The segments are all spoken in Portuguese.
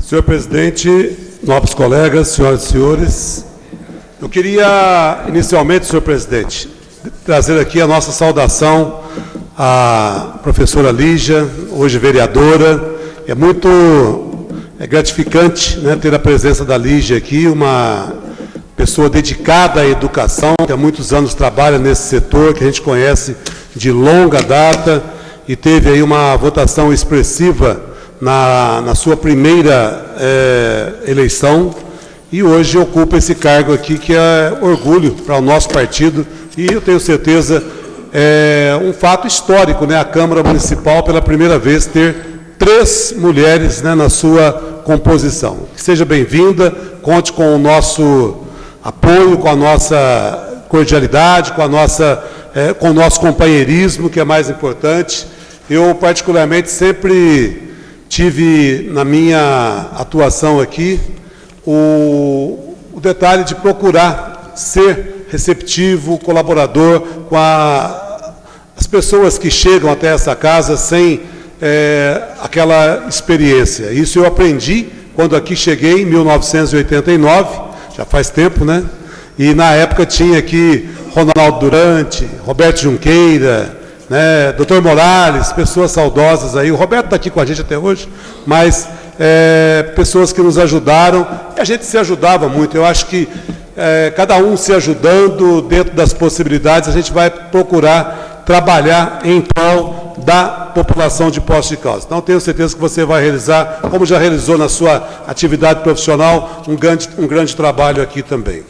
Senhor presidente, nobres colegas, senhoras e senhores, eu queria, inicialmente, senhor presidente, trazer aqui a nossa saudação à professora Lígia, hoje vereadora. É muito gratificante, né, ter a presença da Lígia aqui, uma pessoa dedicada à educação, que há muitos anos trabalha nesse setor, que a gente conhece de longa data, e teve aí uma votação expressiva na sua primeira eleição, e hoje ocupa esse cargo aqui, que é orgulho para o nosso partido, e eu tenho certeza, é um fato histórico, né, a Câmara Municipal, pela primeira vez, ter 3 mulheres, né, na sua composição. Que seja bem-vinda, conte com o nosso apoio, com a nossa cordialidade, com o nosso companheirismo, que é mais importante. Eu, particularmente, sempre tive na minha atuação aqui o detalhe de procurar ser receptivo, colaborador com as pessoas que chegam até essa casa sem aquela experiência. Isso eu aprendi quando aqui cheguei, em 1989, já faz tempo, né? E na época tinha aqui Ronaldo Durante, Roberto Junqueira, né, Dr. Morales, pessoas saudosas aí. O Roberto está aqui com a gente até hoje, mas pessoas que nos ajudaram, e a gente se ajudava muito. Eu acho que cada um se ajudando dentro das possibilidades, a gente vai procurar trabalhar em prol da população de Poços de Caldas. Então, tenho certeza que você vai realizar, como já realizou na sua atividade profissional, um grande trabalho aqui também.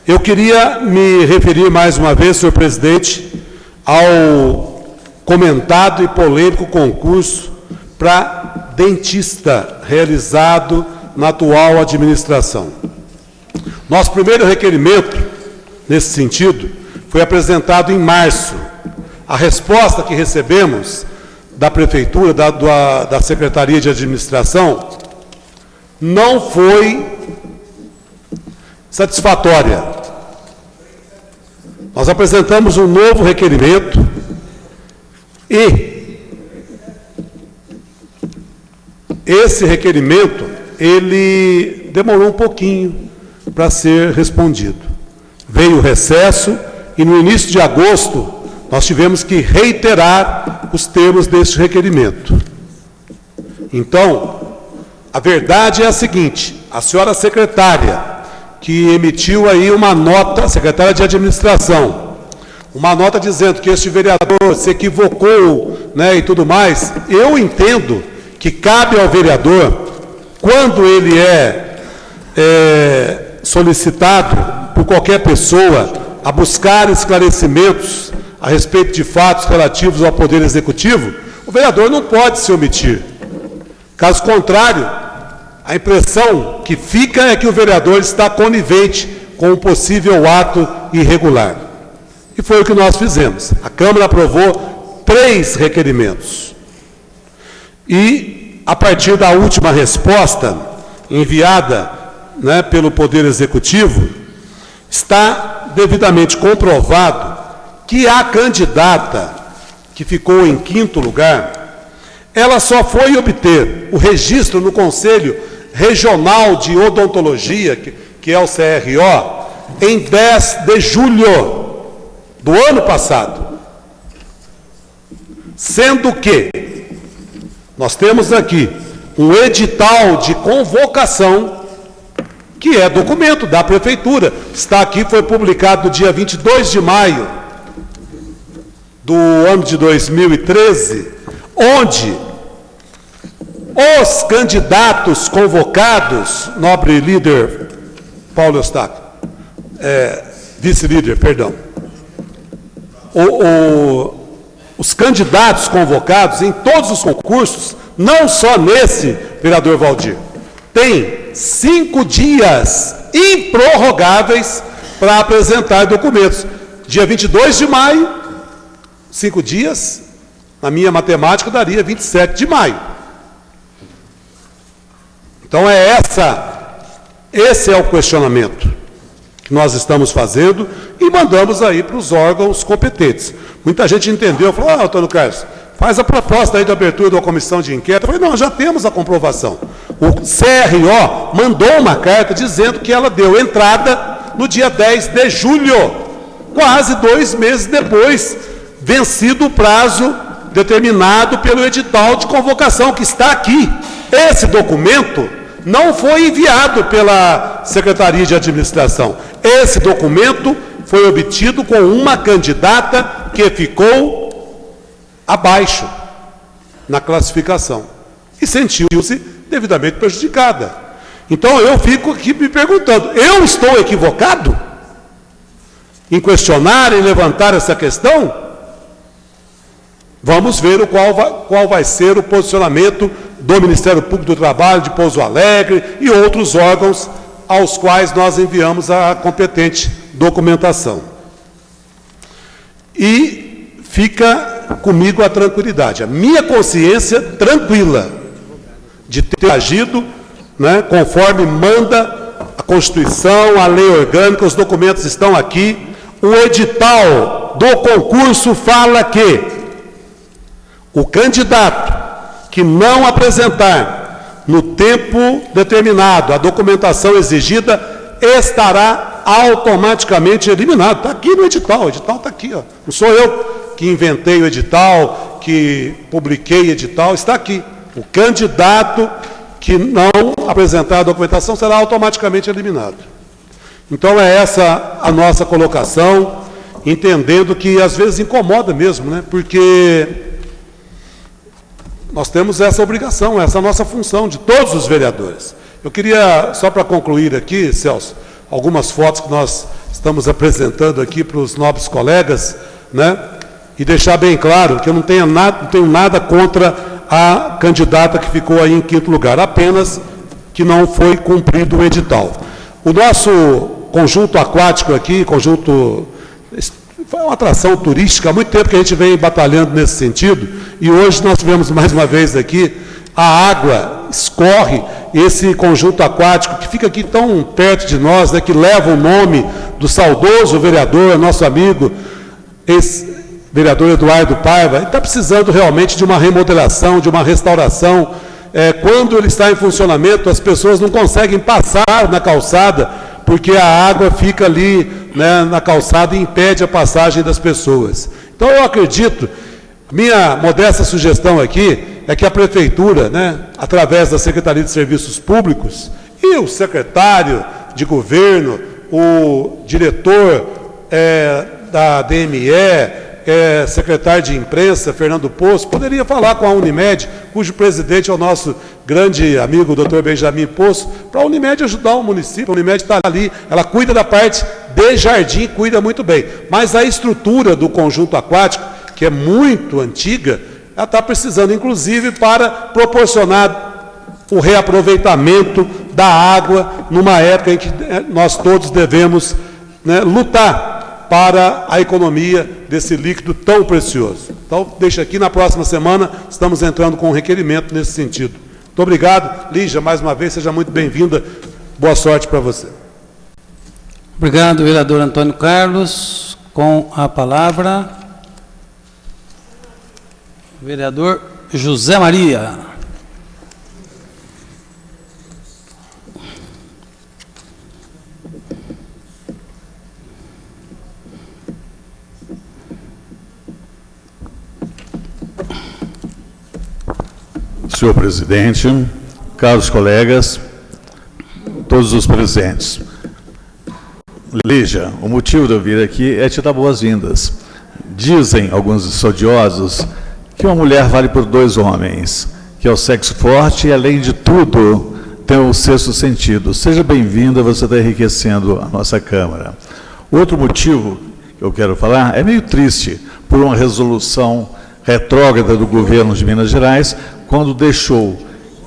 Eu queria me referir mais uma vez, senhor presidente, ao comentado e polêmico concurso para dentista realizado na atual administração. Nosso primeiro requerimento, nesse sentido, foi apresentado em março. A resposta que recebemos da Prefeitura, da Secretaria de Administração, não foi satisfatória. Nós apresentamos um novo requerimento e esse requerimento, ele demorou um pouquinho para ser respondido. Veio o recesso e no início de agosto nós tivemos que reiterar os termos deste requerimento. Então, a verdade é a seguinte: a senhora secretária, que emitiu aí uma nota, secretária de administração, uma nota dizendo que este vereador se equivocou, né, e tudo mais, eu entendo que cabe ao vereador, quando ele solicitado por qualquer pessoa a buscar esclarecimentos a respeito de fatos relativos ao Poder Executivo, o vereador não pode se omitir. Caso contrário, a impressão que fica é que o vereador está conivente com um possível ato irregular. E foi o que nós fizemos. A Câmara aprovou 3 requerimentos. E, a partir da última resposta, enviada, né, pelo Poder Executivo, está devidamente comprovado que a candidata que ficou em 5º lugar, ela só foi obter o registro no Conselho Regional de Odontologia, que é o CRO, em 10 de julho do ano passado. Sendo que nós temos aqui um edital de convocação, que é documento da Prefeitura, está aqui, foi publicado no dia 22 de maio do ano de 2013, onde os candidatos convocados, nobre líder Paulo Eustáquio, vice-líder, perdão, os candidatos convocados em todos os concursos, não só nesse, vereador Valdir, tem 5 dias improrrogáveis para apresentar documentos. Dia 22 de maio, 5 dias, na minha matemática, daria 27 de maio. Então, esse é o questionamento que nós estamos fazendo e mandamos aí para os órgãos competentes. Muita gente entendeu, falou: Antônio Carlos, faz a proposta aí de abertura de uma comissão de inquérito. Eu falei: não, já temos a comprovação. O CRO mandou uma carta dizendo que ela deu entrada no dia 10 de julho, quase 2 meses depois, vencido o prazo determinado pelo edital de convocação, que está aqui. Esse documento não foi enviado pela Secretaria de Administração. Esse documento foi obtido com uma candidata que ficou abaixo na classificação e sentiu-se devidamente prejudicada. Então eu fico aqui me perguntando, eu estou equivocado em questionar e levantar essa questão? Vamos ver qual vai ser o posicionamento do Ministério Público do Trabalho de Pouso Alegre e outros órgãos aos quais nós enviamos a competente documentação. E fica comigo a tranquilidade, a minha consciência tranquila de ter agido, né, conforme manda a Constituição, a lei orgânica, os documentos estão aqui. O edital do concurso fala que o candidato que não apresentar no tempo determinado a documentação exigida estará automaticamente eliminado. Está aqui no edital, o edital está aqui, ó. Não sou eu que inventei o edital, que publiquei o edital, está aqui. O candidato que não apresentar a documentação será automaticamente eliminado. Então é essa a nossa colocação, entendendo que às vezes incomoda mesmo, né? Porque nós temos essa obrigação, essa é a nossa função de todos os vereadores. Eu queria, só para concluir aqui, Celso, algumas fotos que nós estamos apresentando aqui para os nobres colegas, né? E deixar bem claro que eu não tenho nada contra a candidata que ficou aí em 5º lugar, apenas que não foi cumprido o edital. O nosso conjunto aquático aqui, foi uma atração turística, há muito tempo que a gente vem batalhando nesse sentido, e hoje nós tivemos mais uma vez aqui, a água escorre, esse conjunto aquático que fica aqui tão perto de nós, né, que leva o nome do saudoso vereador, nosso amigo, ex-vereador Eduardo Paiva, está precisando realmente de uma remodelação, de uma restauração. Quando ele está em funcionamento, as pessoas não conseguem passar na calçada, porque a água fica ali, né, na calçada e impede a passagem das pessoas. Então eu acredito, minha modesta sugestão aqui é que a Prefeitura, né, através da Secretaria de Serviços Públicos e o secretário de governo, o diretor da DME, secretário de imprensa, Fernando Poço, poderia falar com a Unimed, cujo presidente é o nosso grande amigo, o doutor Benjamin Poço, para a Unimed ajudar o município. A Unimed está ali, ela cuida da parte de jardim, cuida muito bem. Mas a estrutura do conjunto aquático, que é muito antiga, ela está precisando, inclusive, para proporcionar o reaproveitamento da água numa época em que nós todos devemos, né, lutar para a economia desse líquido tão precioso. Então, deixa aqui, na próxima semana, estamos entrando com um requerimento nesse sentido. Muito obrigado. Lígia, mais uma vez, seja muito bem-vinda. Boa sorte para você. Obrigado, vereador Antônio Carlos. Com a palavra, vereador José Maria. Senhor presidente, caros colegas, todos os presentes. Lígia, o motivo de eu vir aqui é te dar boas-vindas. Dizem alguns estudiosos que uma mulher vale por 2 homens, que é o sexo forte e, além de tudo, tem o 6º sentido. Seja bem-vinda, você está enriquecendo a nossa Câmara. Outro motivo que eu quero falar é meio triste, por uma resolução retrógrada do governo de Minas Gerais, quando deixou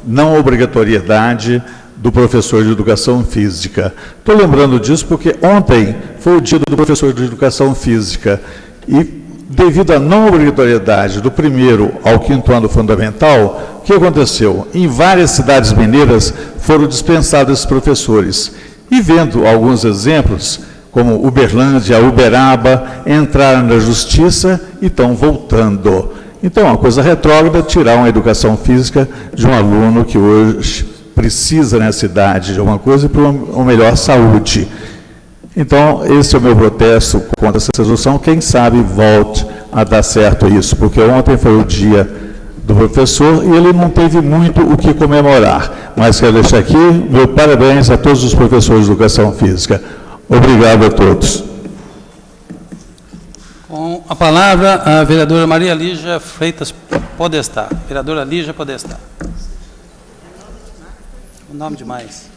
não obrigatoriedade do professor de educação física. Estou lembrando disso porque ontem foi o dia do professor de educação física e, devido à não obrigatoriedade do 1º ao 5º ano fundamental, o que aconteceu? Em várias cidades mineiras foram dispensados esses professores. E vendo alguns exemplos, como Uberlândia, Uberaba, entraram na justiça e estão voltando. Então, é uma coisa retrógrada tirar uma educação física de um aluno que hoje precisa nessa cidade de alguma coisa e para uma melhor saúde. Então, esse é o meu protesto contra essa resolução. Quem sabe volte a dar certo isso, porque ontem foi o dia do professor e ele não teve muito o que comemorar. Mas quero deixar aqui meu parabéns a todos os professores de educação física. Obrigado a todos. Com a palavra, a vereadora Maria Lígia Freitas Podestá. Vereadora Lígia Podestá. O nome demais.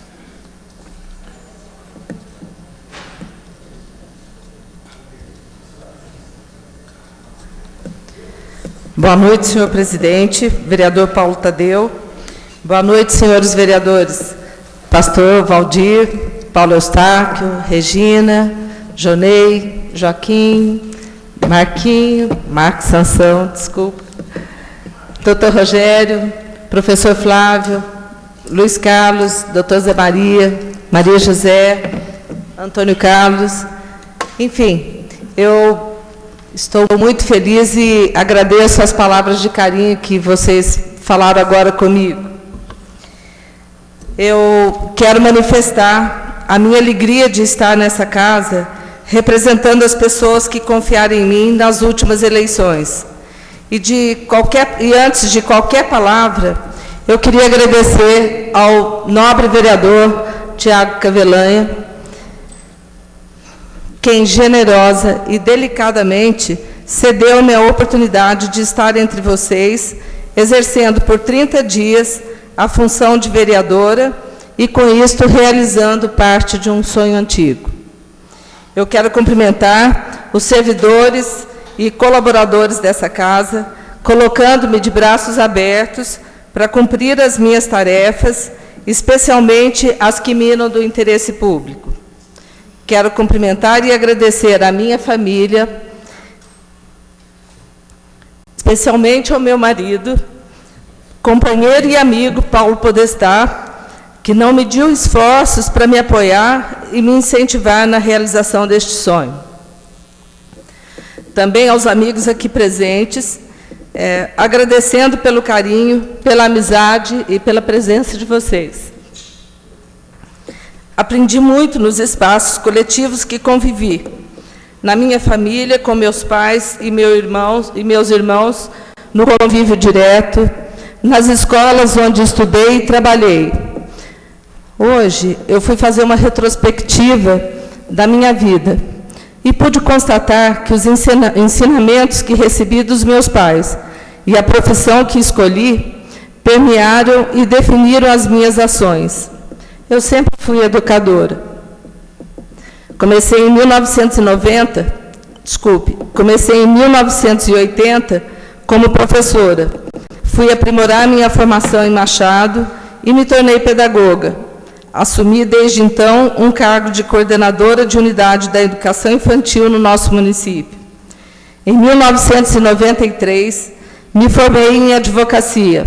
Boa noite, senhor presidente, vereador Paulo Tadeu. Boa noite, senhores vereadores. Pastor Valdir, Paulo Eustáquio, Regina, Jonei, Joaquim, Marcos Sansão, desculpa. Doutor Rogério, professor Flávio, Luiz Carlos, doutor Zé Maria, Maria José, Antônio Carlos. Enfim, eu estou muito feliz e agradeço as palavras de carinho que vocês falaram agora comigo. Eu quero manifestar a minha alegria de estar nessa casa, representando as pessoas que confiaram em mim nas últimas eleições. E antes de qualquer palavra, eu queria agradecer ao nobre vereador Tiago Cavelanha, quem generosa e delicadamente cedeu-me a oportunidade de estar entre vocês, exercendo por 30 dias a função de vereadora e, com isto, realizando parte de um sonho antigo. Eu quero cumprimentar os servidores e colaboradores dessa casa, colocando-me de braços abertos para cumprir as minhas tarefas, especialmente as que minam do interesse público. Quero cumprimentar e agradecer à minha família, especialmente ao meu marido, companheiro e amigo Paulo Podestá, que não mediu esforços para me apoiar e me incentivar na realização deste sonho. Também aos amigos aqui presentes, agradecendo pelo carinho, pela amizade e pela presença de vocês. Aprendi muito nos espaços coletivos que convivi, na minha família, com meus pais e meus irmãos, no convívio direto, nas escolas onde estudei e trabalhei. Hoje, eu fui fazer uma retrospectiva da minha vida e pude constatar que os ensinamentos que recebi dos meus pais e a profissão que escolhi permearam e definiram as minhas ações. Eu sempre fui educadora. Comecei em 1980 como professora. Fui aprimorar minha formação em Machado e me tornei pedagoga. Assumi, desde então, um cargo de coordenadora de unidade da educação infantil no nosso município. Em 1993, me formei em advocacia.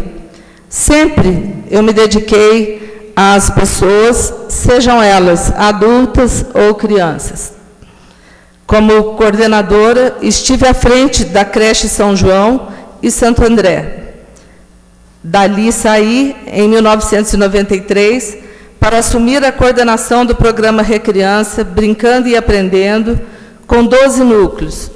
Sempre eu me dediquei às pessoas, sejam elas adultas ou crianças. Como coordenadora, estive à frente da creche São João e Santo André. Dali saí, em 1993, para assumir a coordenação do programa Recriança, Brincando e Aprendendo, com 12 núcleos,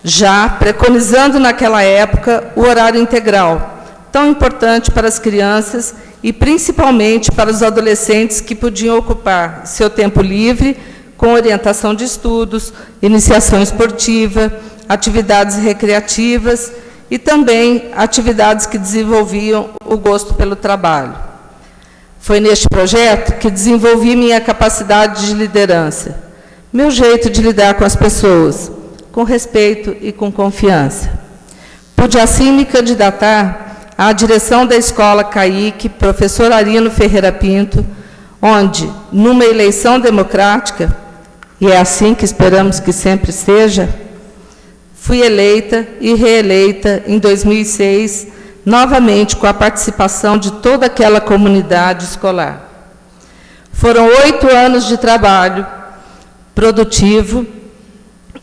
já preconizando naquela época o horário integral, tão importante para as crianças e principalmente para os adolescentes que podiam ocupar seu tempo livre com orientação de estudos, iniciação esportiva, atividades recreativas e também atividades que desenvolviam o gosto pelo trabalho. Foi neste projeto que desenvolvi minha capacidade de liderança, meu jeito de lidar com as pessoas, com respeito e com confiança. Pude assim me candidatar à direção da Escola CAIC, professor Arino Ferreira Pinto, onde, numa eleição democrática, e é assim que esperamos que sempre seja, fui eleita e reeleita em 2006, novamente com a participação de toda aquela comunidade escolar. Foram 8 anos de trabalho produtivo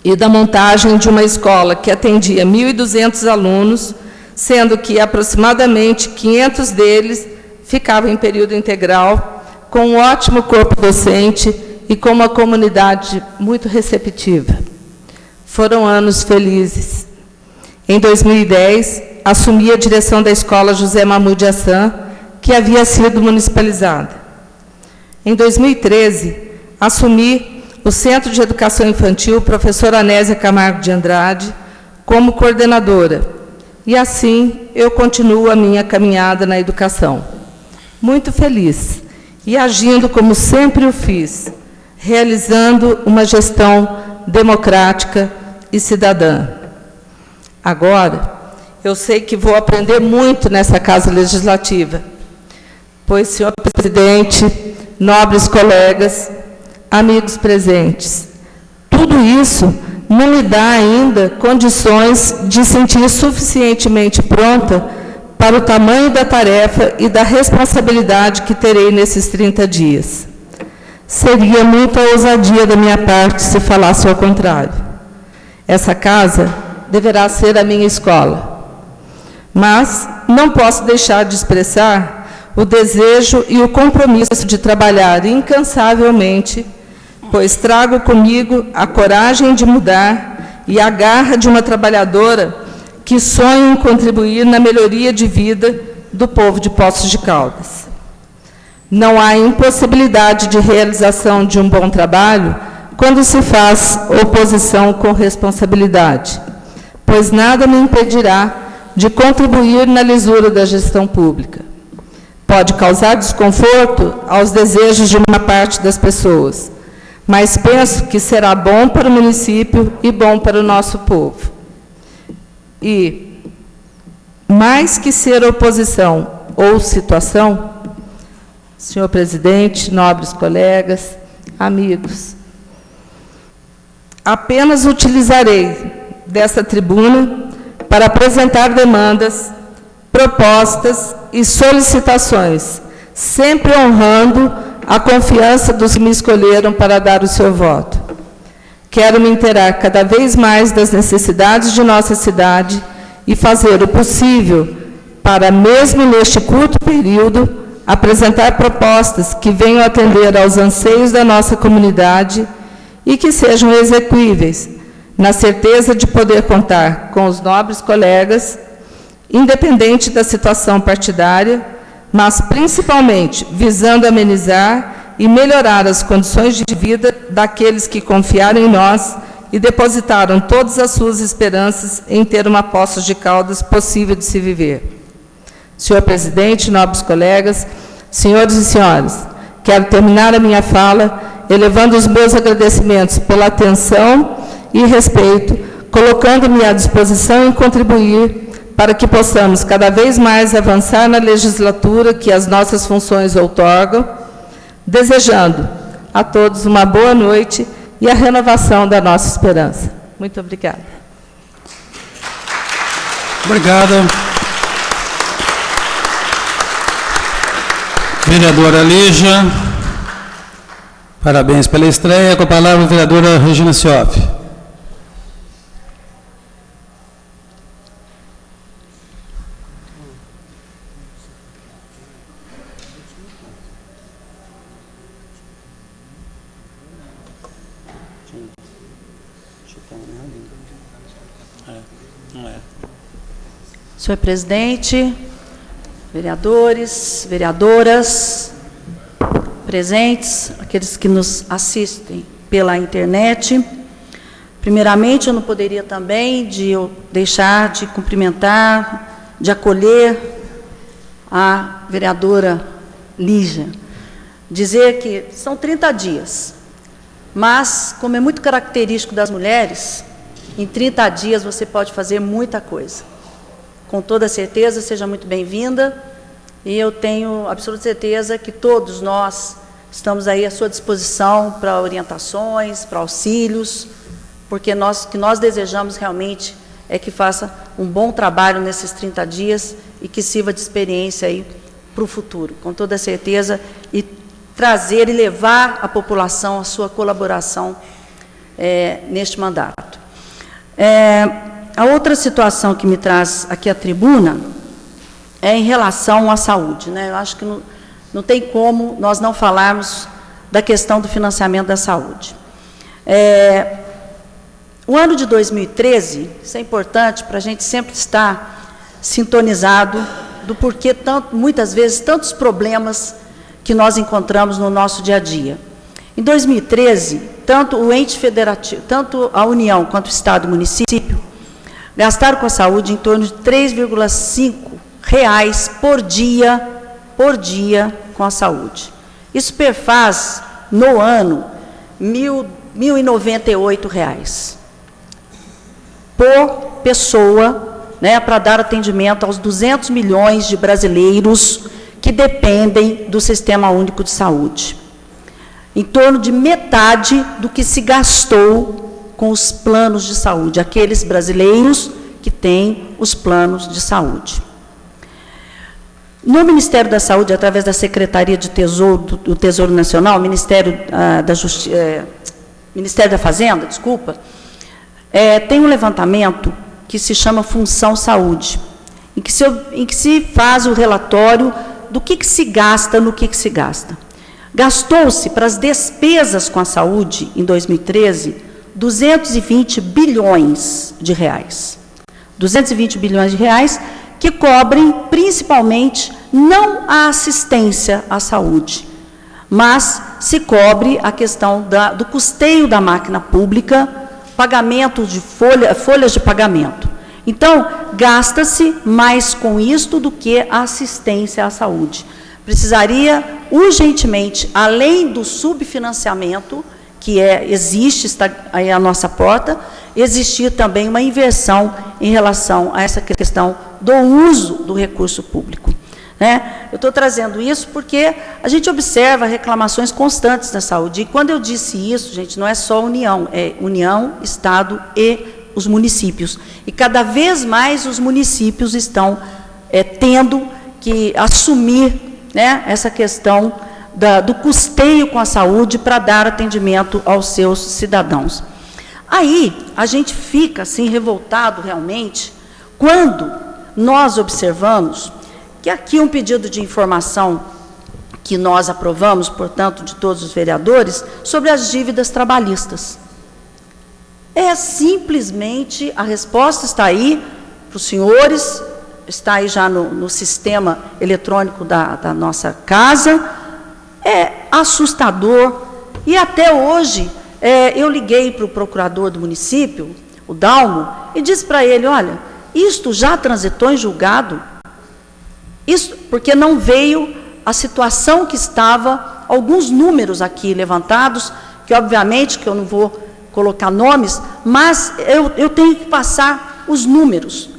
e da montagem de uma escola que atendia 1.200 alunos, sendo que aproximadamente 500 deles ficava em período integral, com um ótimo corpo docente e com uma comunidade muito receptiva. Foram anos felizes. Em 2010, assumi a direção da Escola José Mahmoud Hassan, que havia sido municipalizada. Em 2013, assumi o Centro de Educação Infantil Professora Anésia Camargo de Andrade como coordenadora. E assim eu continuo a minha caminhada na educação. Muito feliz e agindo como sempre o fiz, realizando uma gestão democrática e cidadã. Agora, eu sei que vou aprender muito nessa Casa Legislativa, pois, senhor presidente, nobres colegas, amigos presentes, tudo isso não me dá ainda condições de sentir suficientemente pronta para o tamanho da tarefa e da responsabilidade que terei nesses 30 dias. Seria muita ousadia da minha parte se falasse ao contrário. Essa casa deverá ser a minha escola. Mas não posso deixar de expressar o desejo e o compromisso de trabalhar incansavelmente, pois trago comigo a coragem de mudar e a garra de uma trabalhadora que sonha em contribuir na melhoria de vida do povo de Poços de Caldas. Não há impossibilidade de realização de um bom trabalho quando se faz oposição com responsabilidade, pois nada me impedirá de contribuir na lisura da gestão pública. Pode causar desconforto aos desejos de uma parte das pessoas, mas penso que será bom para o município e bom para o nosso povo. E, mais que ser oposição ou situação, senhor presidente, nobres colegas, amigos, apenas utilizarei dessa tribuna para apresentar demandas, propostas e solicitações, sempre honrando a confiança dos que me escolheram para dar o seu voto. Quero me inteirar cada vez mais das necessidades de nossa cidade e fazer o possível para, mesmo neste curto período, apresentar propostas que venham atender aos anseios da nossa comunidade e que sejam execuíveis, na certeza de poder contar com os nobres colegas, independente da situação partidária, mas principalmente visando amenizar e melhorar as condições de vida daqueles que confiaram em nós e depositaram todas as suas esperanças em ter uma Poços de Caldas possível de se viver. Senhor presidente, nobres colegas, senhores e senhoras, quero terminar a minha fala elevando os meus agradecimentos pela atenção e respeito, colocando-me à disposição em contribuir para que possamos cada vez mais avançar na legislatura que as nossas funções outorgam, desejando a todos uma boa noite e a renovação da nossa esperança. Muito obrigada. Obrigado. Vereadora Lígia, parabéns pela estreia. Com a palavra a vereadora Regina Sioff. Senhor presidente, vereadores, vereadoras, presentes, aqueles que nos assistem pela internet. Primeiramente, eu não poderia também deixar de cumprimentar, de acolher a vereadora Lígia. Dizer que são 30 dias, mas, como é muito característico das mulheres, em 30 dias você pode fazer muita coisa. Com toda certeza, seja muito bem-vinda, e eu tenho absoluta certeza que todos nós estamos aí à sua disposição para orientações, para auxílios, porque o que nós desejamos realmente é que faça um bom trabalho nesses 30 dias e que sirva de experiência aí para o futuro, com toda certeza, e trazer e levar à população a sua colaboração neste mandato. A outra situação que me traz aqui à tribuna em relação à saúde, né? Eu acho que não tem como nós não falarmos da questão do financiamento da saúde. O ano de 2013, isso é importante para a gente sempre estar sintonizado do porquê, muitas vezes, tantos problemas que nós encontramos no nosso dia a dia. Em 2013, tanto o ente federativo, tanto a União quanto o Estado e o município, gastaram com a saúde em torno de R$ 3,5 por dia com a saúde. Isso perfaz, no ano, R$ 1.098 por pessoa, né, para dar atendimento aos 200 milhões de brasileiros que dependem do Sistema Único de Saúde. Em torno de metade do que se gastou com os planos de saúde, aqueles brasileiros que têm os planos de saúde. No Ministério da Saúde, através da Secretaria de Tesouro, do Tesouro Nacional, Ministério da Fazenda, desculpa, tem um levantamento que se chama Função Saúde, em que se faz o relatório do que se gasta, no que se gasta. Gastou-se para as despesas com a saúde, em 2013, 220 bilhões de reais. 220 bilhões de reais que cobrem, principalmente, não a assistência à saúde, mas se cobre a questão do custeio da máquina pública, pagamento de folhas de pagamento. Então, gasta-se mais com isto do que a assistência à saúde. Precisaria, urgentemente, além do subfinanciamento, que existe, está aí à nossa porta, existir também uma inversão em relação a essa questão do uso do recurso público. Né? Eu estou trazendo isso porque a gente observa reclamações constantes na saúde. E quando eu disse isso, gente, não é só União, é União, Estado e os municípios. E cada vez mais os municípios estão tendo que assumir, né, essa questão do custeio com a saúde para dar atendimento aos seus cidadãos. Aí, a gente fica, assim, revoltado realmente, quando nós observamos que aqui um pedido de informação que nós aprovamos, portanto, de todos os vereadores, sobre as dívidas trabalhistas. Simplesmente, a resposta está aí para os senhores, está aí já no sistema eletrônico da nossa casa, é assustador, e até hoje eu liguei para o procurador do município, o Dalmo, e disse para ele, olha, isto já transitou em julgado, isso porque não veio a situação que estava, alguns números aqui levantados, que obviamente que eu não vou colocar nomes, mas eu tenho que passar os números,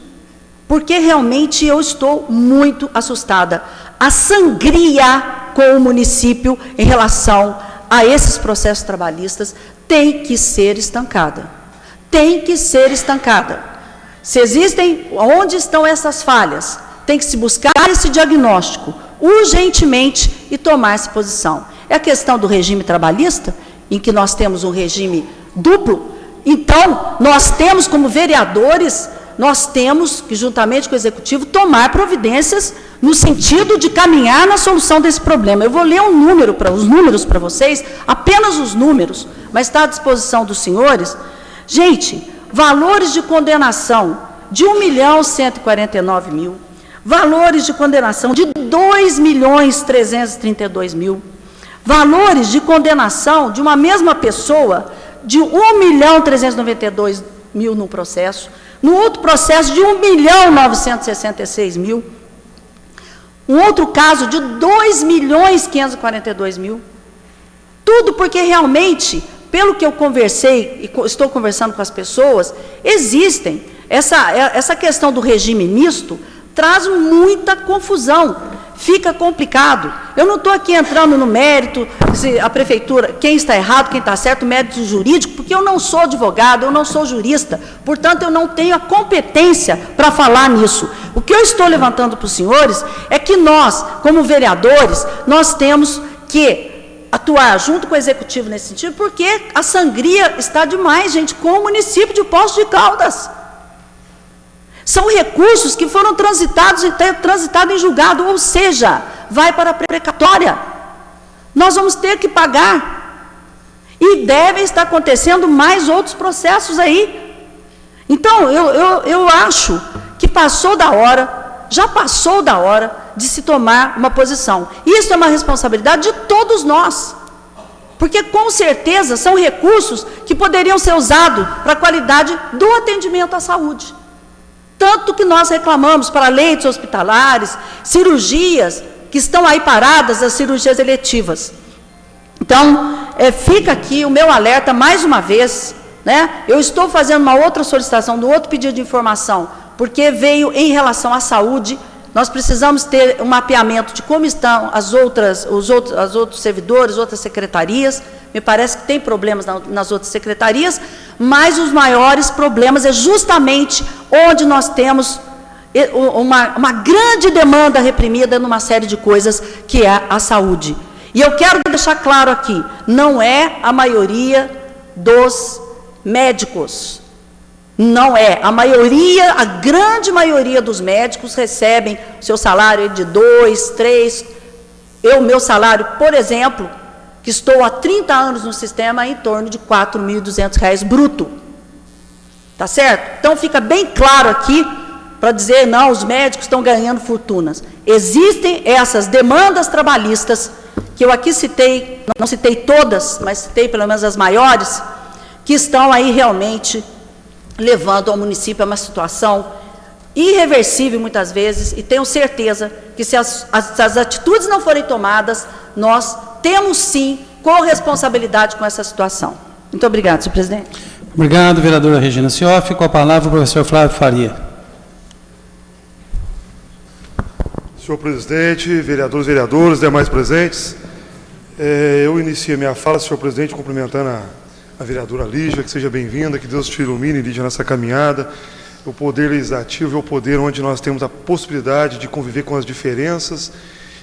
porque realmente eu estou muito assustada. A sangria com o município em relação a esses processos trabalhistas tem que ser estancada. Tem que ser estancada. Se existem, onde estão essas falhas? Tem que se buscar esse diagnóstico urgentemente e tomar essa posição. É a questão do regime trabalhista, em que nós temos um regime duplo. Então, nós temos como vereadores, nós temos que, juntamente com o Executivo, tomar providências no sentido de caminhar na solução desse problema. Eu vou ler os números para vocês, apenas os números, mas está à disposição dos senhores. Gente, valores de condenação de 1.149.000, valores de condenação de 2.332.000, valores de condenação de uma mesma pessoa de 1.392.000 no processo, no outro processo de 1.966.000, um outro caso de 2.542.000, tudo porque realmente, pelo que eu conversei, e estou conversando com as pessoas, existem, essa questão do regime misto traz muita confusão, fica complicado. Eu não estou aqui entrando no mérito, se a prefeitura, quem está errado, quem está certo, mérito jurídico, porque eu não sou advogado, eu não sou jurista, portanto, eu não tenho a competência para falar nisso. O que eu estou levantando para os senhores é que nós, como vereadores, nós temos que atuar junto com o Executivo nesse sentido, porque a sangria está demais, gente, com o município de Poços de Caldas. São recursos que foram transitados em julgado, ou seja, vai para a precatória. Nós vamos ter que pagar. E devem estar acontecendo mais outros processos aí. Então, eu acho que já passou da hora de se tomar uma posição. Isso é uma responsabilidade de todos nós. Porque, com certeza, são recursos que poderiam ser usados para a qualidade do atendimento à saúde. Tanto que nós reclamamos para leitos hospitalares, cirurgias que estão aí paradas, as cirurgias eletivas. Então, fica aqui o meu alerta mais uma vez, né? Eu estou fazendo uma outra solicitação, um outro pedido de informação, porque veio em relação à saúde. Nós precisamos ter um mapeamento de como estão os outros servidores, outras secretarias. Me parece que tem problemas nas outras secretarias, mas os maiores problemas é justamente onde nós temos uma grande demanda reprimida numa série de coisas, que é a saúde. E eu quero deixar claro aqui, não é a maioria dos médicos. Não é. A grande maioria dos médicos recebem seu salário de 2, 3. Meu salário, por exemplo, que estou há 30 anos no sistema, é em torno de R$ 4.200 bruto. Tá certo? Então fica bem claro aqui, para dizer, não, os médicos estão ganhando fortunas. Existem essas demandas trabalhistas, que eu aqui citei, não citei todas, mas citei pelo menos as maiores, que estão aí realmente levando ao município a uma situação irreversível muitas vezes, e tenho certeza que se as atitudes não forem tomadas, nós temos sim corresponsabilidade com essa situação. Muito obrigado, senhor presidente. Obrigado, vereadora Regina Cioff. Com a palavra o professor Flávio Faria. Senhor presidente, vereadores, demais presentes, eu inicio a minha fala, senhor presidente, cumprimentando a vereadora Lígia, que seja bem-vinda, que Deus te ilumine, Lígia, nessa caminhada. O poder legislativo é o poder onde nós temos a possibilidade de conviver com as diferenças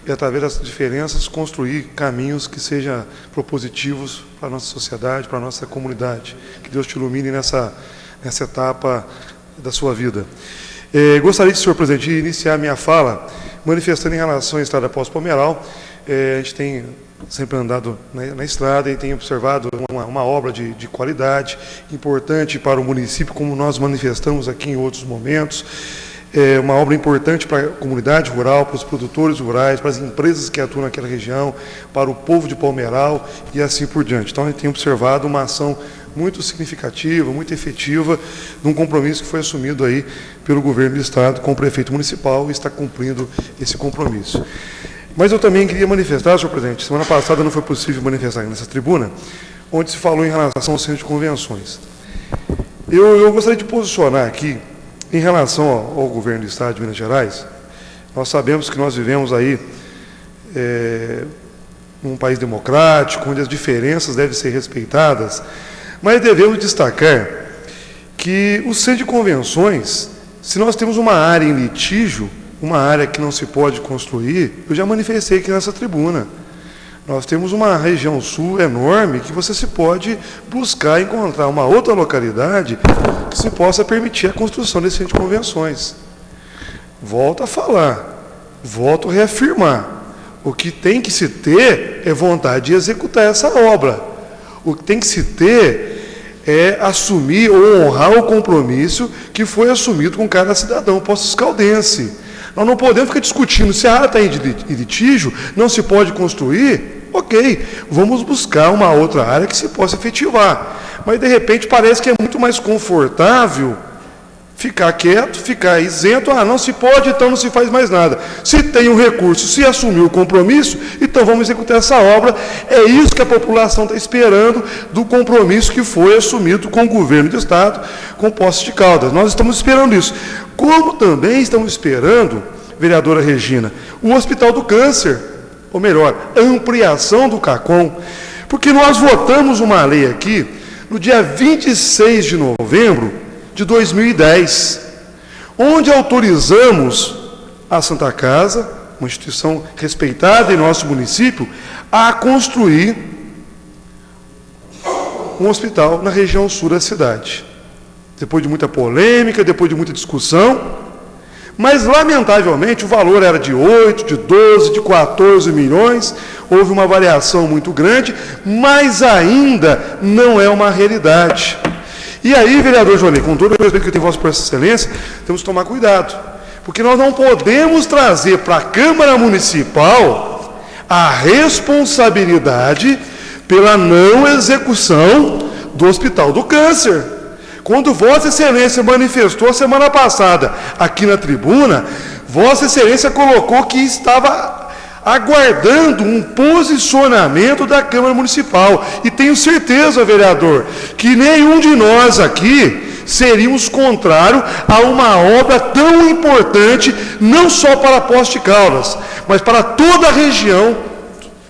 e, através das diferenças, construir caminhos que sejam propositivos para a nossa sociedade, para a nossa comunidade. Que Deus te ilumine nessa etapa da sua vida. Gostaria, senhor presidente, de iniciar minha fala manifestando em relação à estrada Poços-Palmeral. A gente tem sempre andado na estrada e tem observado uma obra de qualidade, importante para o município, como nós manifestamos aqui em outros momentos. Uma obra importante para a comunidade rural, para os produtores rurais, para as empresas que atuam naquela região, para o povo de Palmeral e assim por diante. Então, a gente tem observado uma ação muito significativa, muito efetiva, num compromisso que foi assumido aí pelo governo do Estado com o prefeito municipal, e está cumprindo esse compromisso. Mas eu também queria manifestar, senhor presidente, semana passada não foi possível manifestar nessa tribuna, onde se falou em relação ao centro de convenções. Eu gostaria de posicionar aqui, em relação ao governo do Estado de Minas Gerais. Nós sabemos que nós vivemos aí num país democrático, onde as diferenças devem ser respeitadas, mas devemos destacar que o centro de convenções, se nós temos uma área em litígio, uma área que não se pode construir, eu já manifestei aqui nessa tribuna. Nós temos uma região sul enorme que você se pode buscar encontrar uma outra localidade que se possa permitir a construção desse centro de convenções. Volto a falar, volto a reafirmar. O que tem que se ter é vontade de executar essa obra. O que tem que se ter é assumir ou honrar o compromisso que foi assumido com cada cidadão Poços Caldense. Nós não podemos ficar discutindo se a área está em litígio, não se pode construir. Ok, vamos buscar uma outra área que se possa efetivar. Mas, de repente, parece que é muito mais confortável ficar quieto, ficar isento. Não se pode, então não se faz mais nada. Se tem um recurso, se assumiu o compromisso, então vamos executar essa obra. É isso que a população está esperando do compromisso que foi assumido com o governo do Estado, com Poços de Caldas. Nós estamos esperando isso. Como também estamos esperando, vereadora Regina, o Hospital do Câncer, ou melhor, a ampliação do CACOM, porque nós votamos uma lei aqui no dia 26 de novembro de 2010, onde autorizamos a Santa Casa, uma instituição respeitada em nosso município, a construir um hospital na região sul da cidade. depois de muita polêmica, depois de muita discussão, mas, lamentavelmente, o valor era de 8, de 12, de 14 milhões, houve uma variação muito grande, mas ainda não é uma realidade. E aí, vereador Johnny, com todo o respeito que eu tenho Vossa Excelência, temos que tomar cuidado, porque nós não podemos trazer para a Câmara Municipal a responsabilidade pela não execução do Hospital do Câncer. Quando Vossa Excelência manifestou semana passada aqui na tribuna, Vossa Excelência colocou que estava aguardando um posicionamento da Câmara Municipal. E tenho certeza, vereador, que nenhum de nós aqui seríamos contrário a uma obra tão importante, não só para Poços de Caldas, mas para toda a região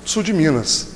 sul de Minas.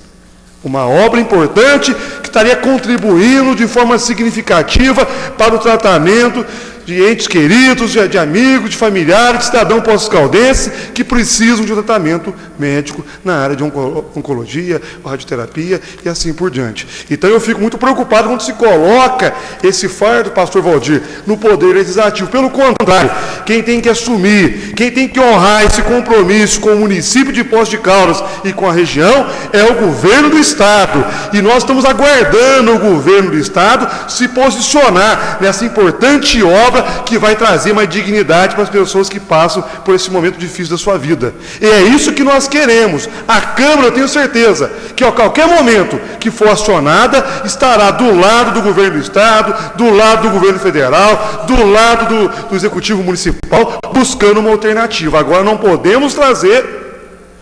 Uma obra importante que estaria contribuindo de forma significativa para o tratamento de entes queridos, de amigos, de familiares, de cidadão poços-caldense que precisam de um tratamento médico na área de oncologia, radioterapia e assim por diante. Então eu fico muito preocupado quando se coloca esse fardo, pastor Valdir, no Poder Legislativo. Pelo contrário, quem tem que assumir, quem tem que honrar esse compromisso com o município de Poços de Caldas e com a região é o governo do Estado. E nós estamos aguardando o governo do Estado se posicionar nessa importante obra que vai trazer mais dignidade para as pessoas que passam por esse momento difícil da sua vida. E é isso que nós queremos. A Câmara, eu tenho certeza, que a qualquer momento que for acionada, estará do lado do governo do Estado, do lado do governo federal, do lado do Executivo Municipal, buscando uma alternativa. Agora, não podemos trazer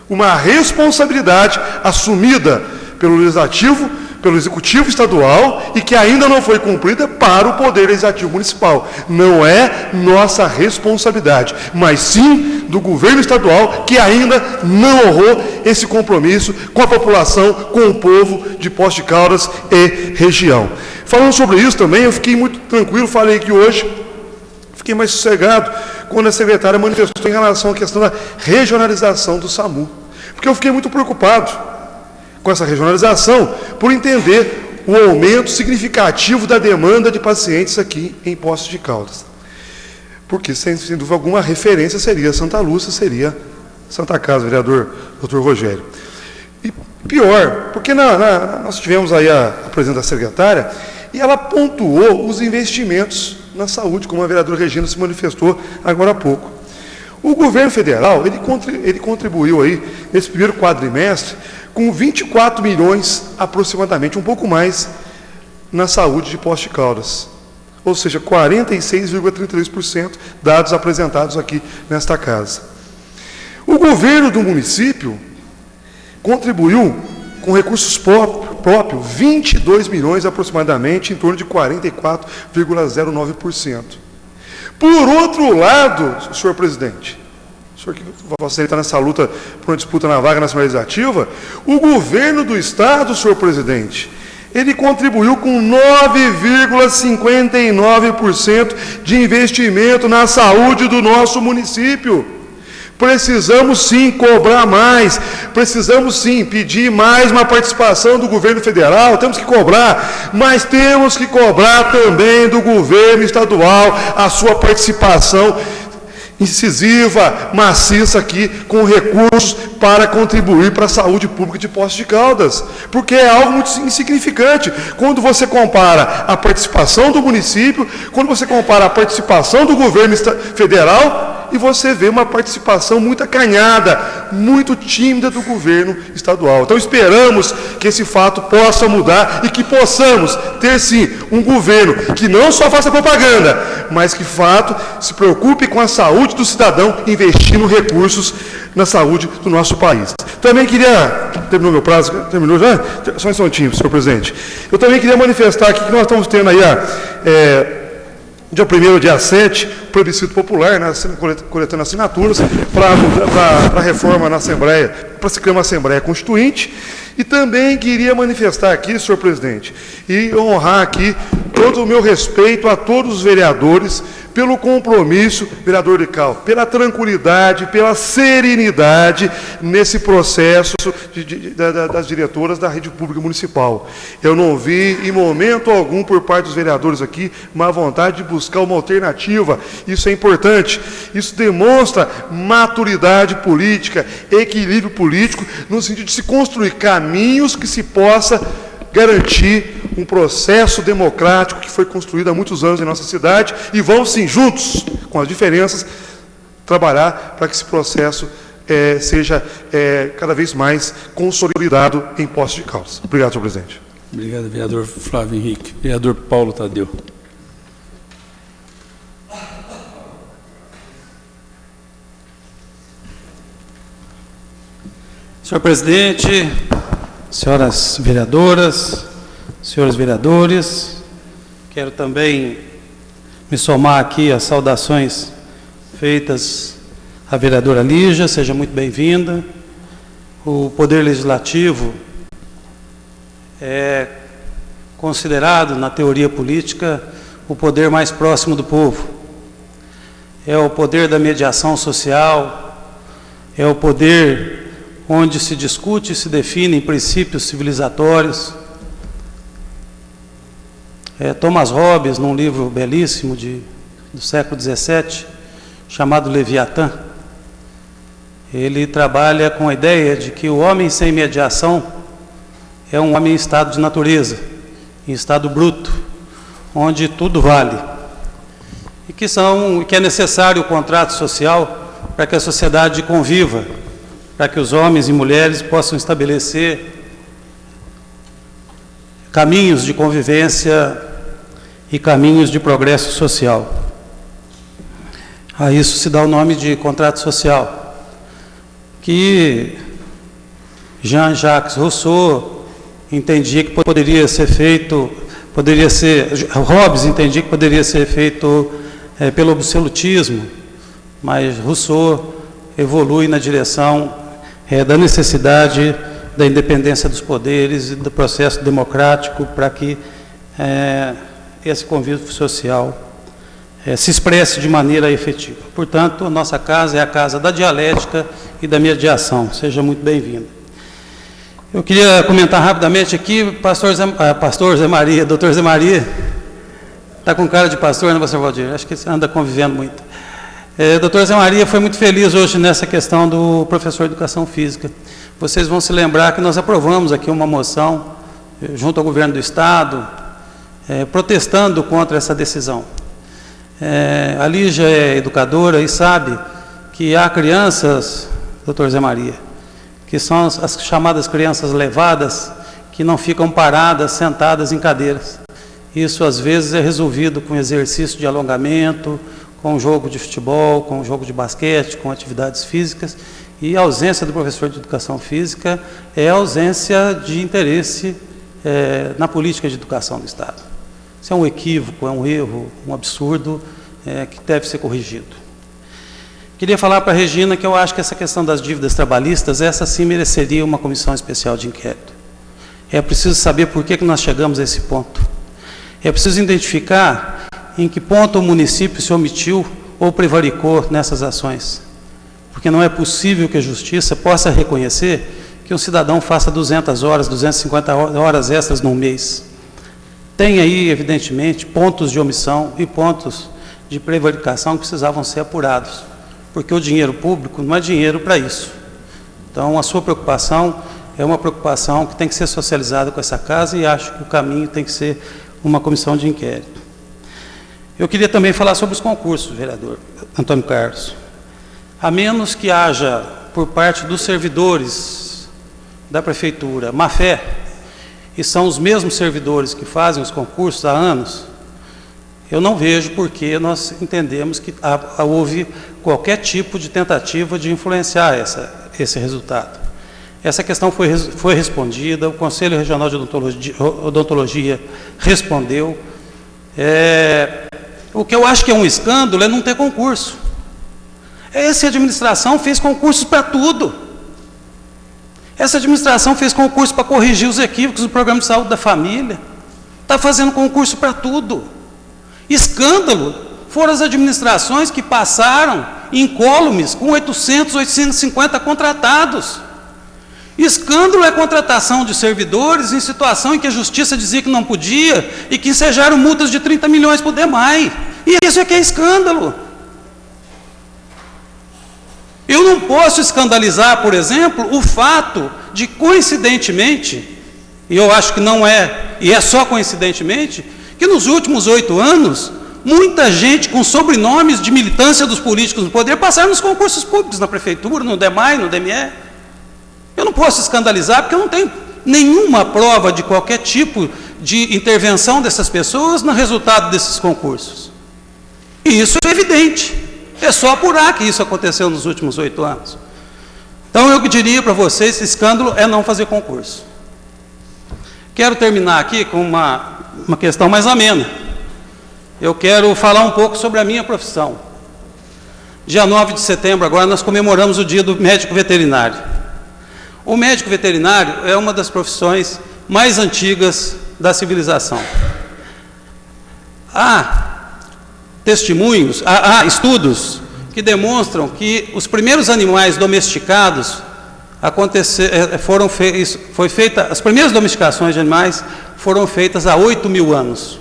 uma responsabilidade assumida pelo Legislativo, pelo Executivo Estadual e que ainda não foi cumprida para o Poder Legislativo Municipal. Não é nossa responsabilidade, mas sim do governo estadual que ainda não honrou esse compromisso com a população, com o povo de Poços de Caldas e região. Falando sobre isso também, eu fiquei muito tranquilo, falei que hoje fiquei mais sossegado quando a secretária manifestou em relação à questão da regionalização do SAMU, porque eu fiquei muito preocupado com essa regionalização, por entender o aumento significativo da demanda de pacientes aqui em Poços de Caldas. Porque, sem dúvida alguma, a referência seria Santa Lúcia, seria Santa Casa, vereador Dr. Rogério. E pior, porque nós tivemos aí a presença da secretária, e ela pontuou os investimentos na saúde, como a vereadora Regina se manifestou agora há pouco. O governo federal, ele contribuiu aí, nesse primeiro quadrimestre, com 24 milhões aproximadamente, um pouco mais, na saúde de Poços de Caldas. Ou seja, 46,33% dados apresentados aqui nesta casa. O governo do município contribuiu com recursos próprios, 22 milhões aproximadamente, em torno de 44,09%. Por outro lado, senhor presidente, o senhor que está nessa luta por uma disputa na vaga na Assembleia Legislativa, o governo do Estado, senhor presidente, ele contribuiu com 9,59% de investimento na saúde do nosso município. Precisamos sim cobrar mais, precisamos sim pedir mais uma participação do governo federal, temos que cobrar, mas temos que cobrar também do governo estadual a sua participação incisiva, maciça aqui, com recursos para contribuir para a saúde pública de Poços de Caldas, porque é algo muito insignificante. Quando você compara a participação do município, quando você compara a participação do governo federal, e você vê uma participação muito acanhada, muito tímida do governo estadual. Então esperamos que esse fato possa mudar e que possamos ter sim um governo que não só faça propaganda, mas que de fato se preocupe com a saúde do cidadão, investindo recursos na saúde do nosso país. Também queria, terminou meu prazo, terminou já? Só um instantinho, senhor presidente. Eu também queria manifestar aqui que nós estamos tendo aí dia 1º, dia 7, plebiscito popular, né, coletando assinaturas para a reforma na Assembleia, para se criar uma Assembleia Constituinte. E também queria manifestar aqui, senhor presidente, e honrar aqui todo o meu respeito a todos os vereadores pelo compromisso, vereador Lical, pela tranquilidade, pela serenidade nesse processo das diretoras da rede pública municipal. Eu não vi, em momento algum, por parte dos vereadores aqui, uma vontade de buscar uma alternativa. Isso é importante. Isso demonstra maturidade política, equilíbrio político, no sentido de se construir caminhos que se possa garantir um processo democrático que foi construído há muitos anos em nossa cidade, e vamos, sim, juntos, com as diferenças, trabalhar para que esse processo seja cada vez mais consolidado em posse de causa. Obrigado, senhor presidente. Obrigado, vereador Flávio Henrique. Vereador Paulo Tadeu. Senhor presidente, senhoras vereadoras, senhores vereadores, quero também me somar aqui às saudações feitas à vereadora Lígia, seja muito bem-vinda. O Poder Legislativo é considerado, na teoria política, o poder mais próximo do povo. É o poder da mediação social, é o poder onde se discute e se definem princípios civilizatórios. Thomas Hobbes, num livro belíssimo do século XVII, chamado Leviatã, ele trabalha com a ideia de que o homem sem mediação é um homem em estado de natureza, em estado bruto, onde tudo vale, e que é necessário o contrato social para que a sociedade conviva, para que os homens e mulheres possam estabelecer caminhos de convivência e caminhos de progresso social. A isso se dá o nome de contrato social, que Jean-Jacques Rousseau entendia que poderia ser feito, Hobbes entendia que poderia ser feito pelo absolutismo, mas Rousseau evolui na direção da necessidade da independência dos poderes e do processo democrático para que esse convívio social se expresse de maneira efetiva. Portanto, a nossa casa é a casa da dialética e da mediação. Seja muito bem-vinda. Eu queria comentar rapidamente aqui, pastor Zé Maria, doutor Zé Maria, está com cara de pastor, né, pastor Valdir? Acho que você anda convivendo muito. Doutor Zé Maria foi muito feliz hoje nessa questão do professor de Educação Física. Vocês vão se lembrar que nós aprovamos aqui uma moção, junto ao governo do Estado, protestando contra essa decisão. A Lígia é educadora e sabe que há crianças, doutor Zé Maria, que são as chamadas crianças levadas, que não ficam paradas, sentadas em cadeiras. Isso, às vezes, é resolvido com exercício de alongamento, com jogo de futebol, com jogo de basquete, com atividades físicas, e a ausência do professor de Educação Física é a ausência de interesse na política de educação do Estado. Isso é um equívoco, é um erro, um absurdo que deve ser corrigido. Queria falar para a Regina que eu acho que essa questão das dívidas trabalhistas, essa sim mereceria uma comissão especial de inquérito. É preciso saber por que nós chegamos a esse ponto. É preciso identificar em que ponto o município se omitiu ou prevaricou nessas ações. Porque não é possível que a justiça possa reconhecer que um cidadão faça 200 horas, 250 horas extras num mês. Tem aí, evidentemente, pontos de omissão e pontos de prevaricação que precisavam ser apurados, porque o dinheiro público não é dinheiro para isso. Então, a sua preocupação é uma preocupação que tem que ser socializada com essa casa, e acho que o caminho tem que ser uma comissão de inquérito. Eu queria também falar sobre os concursos, vereador Antônio Carlos. A menos que haja, por parte dos servidores da Prefeitura, má-fé, e são os mesmos servidores que fazem os concursos há anos, eu não vejo por que nós entendemos que houve qualquer tipo de tentativa de influenciar esse resultado. Essa questão foi respondida, o Conselho Regional de Odontologia respondeu. O que eu acho que é um escândalo é não ter concurso. Essa administração fez concursos para tudo. Essa administração fez concurso para corrigir os equívocos do Programa de Saúde da Família. Está fazendo concurso para tudo. Escândalo foram as administrações que passaram incólumes com 800, 850 contratados. Escândalo é contratação de servidores em situação em que a justiça dizia que não podia e que ensejaram multas de 30 milhões por DEMAI. E isso é que é escândalo. Eu não posso escandalizar, por exemplo, o fato de, coincidentemente, e eu acho que não é, e é só coincidentemente, que nos últimos 8 anos, muita gente com sobrenomes de militância dos políticos no poder passaram nos concursos públicos, na prefeitura, no DEMAI, no DME. Eu não posso escandalizar, porque eu não tenho nenhuma prova de qualquer tipo de intervenção dessas pessoas no resultado desses concursos. E isso é evidente. É só apurar que isso aconteceu nos últimos 8 anos. Então, eu diria para vocês, esse escândalo é não fazer concurso. Quero terminar aqui com uma questão mais amena. Eu quero falar um pouco sobre a minha profissão. Dia 9 de setembro, agora, nós comemoramos o dia do médico veterinário. O médico veterinário é uma das profissões mais antigas da civilização. Há testemunhos, há estudos que demonstram que os primeiros animais domesticados as primeiras domesticações de animais foram feitas há 8.000 anos,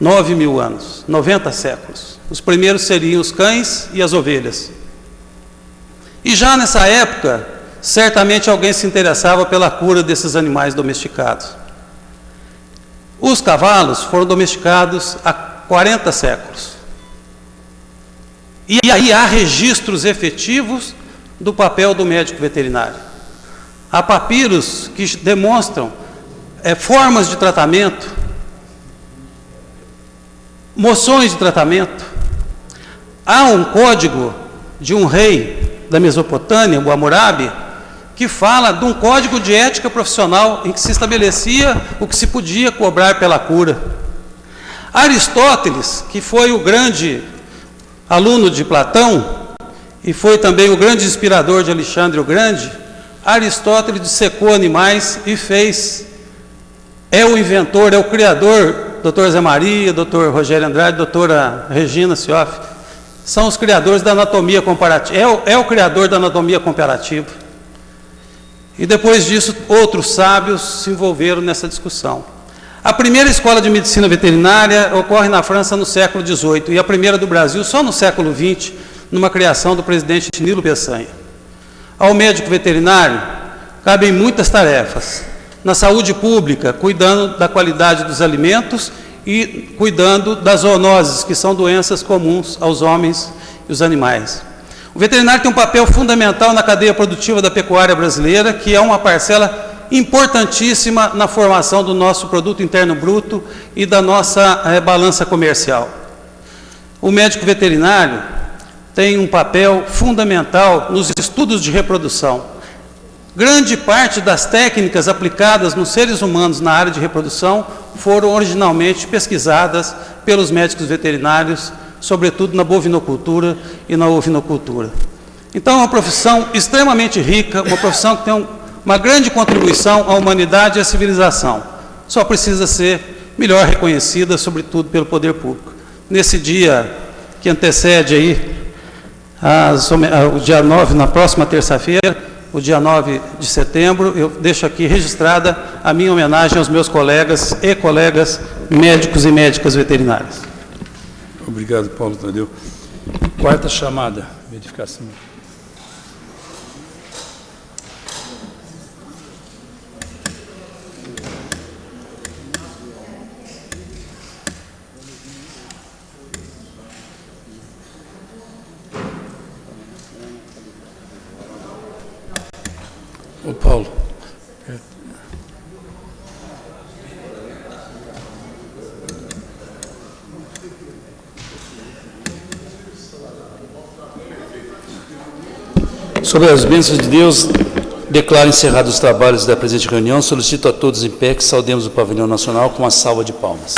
9.000 anos, 90 séculos. Os primeiros seriam os cães e as ovelhas. E já nessa época, certamente alguém se interessava pela cura desses animais domesticados. Os cavalos foram domesticados há 40 séculos. E aí há registros efetivos do papel do médico veterinário. Há papiros que demonstram formas de tratamento, moções de tratamento. Há um código de um rei da Mesopotâmia, o Hammurabi, que fala de um código de ética profissional em que se estabelecia o que se podia cobrar pela cura. Aristóteles, que foi o grande aluno de Platão e foi também o grande inspirador de Alexandre o Grande, Aristóteles dissecou animais e é o inventor, é o criador, Dr. Zé Maria, Dr. Rogério Andrade, doutora Regina Sioff, são os criadores da anatomia comparativa, é o criador da anatomia comparativa. E depois disso, outros sábios se envolveram nessa discussão. A primeira escola de medicina veterinária ocorre na França no século XVIII e a primeira do Brasil só no século XX, numa criação do presidente Nilo Peçanha. Ao médico veterinário cabem muitas tarefas. Na saúde pública, cuidando da qualidade dos alimentos e cuidando das zoonoses, que são doenças comuns aos homens e os animais. O veterinário tem um papel fundamental na cadeia produtiva da pecuária brasileira, que é uma parcela importantíssima na formação do nosso produto interno bruto e da nossa balança comercial. O médico veterinário tem um papel fundamental nos estudos de reprodução. Grande parte das técnicas aplicadas nos seres humanos na área de reprodução foram originalmente pesquisadas pelos médicos veterinários, sobretudo na bovinocultura e na ovinocultura. Então, é uma profissão extremamente rica, uma profissão que tem uma grande contribuição à humanidade e à civilização. Só precisa ser melhor reconhecida, sobretudo pelo poder público. Nesse dia que antecede aí, o dia 9, na próxima terça-feira, o dia 9 de setembro, eu deixo aqui registrada a minha homenagem aos meus colegas e colegas médicos e médicas veterinárias. Obrigado, Paulo Tadeu. Quarta chamada, verificação. Ô, Paulo. Sobre as bênçãos de Deus, declaro encerrados os trabalhos da presente reunião, solicito a todos em pé que saudemos o pavilhão nacional com uma salva de palmas.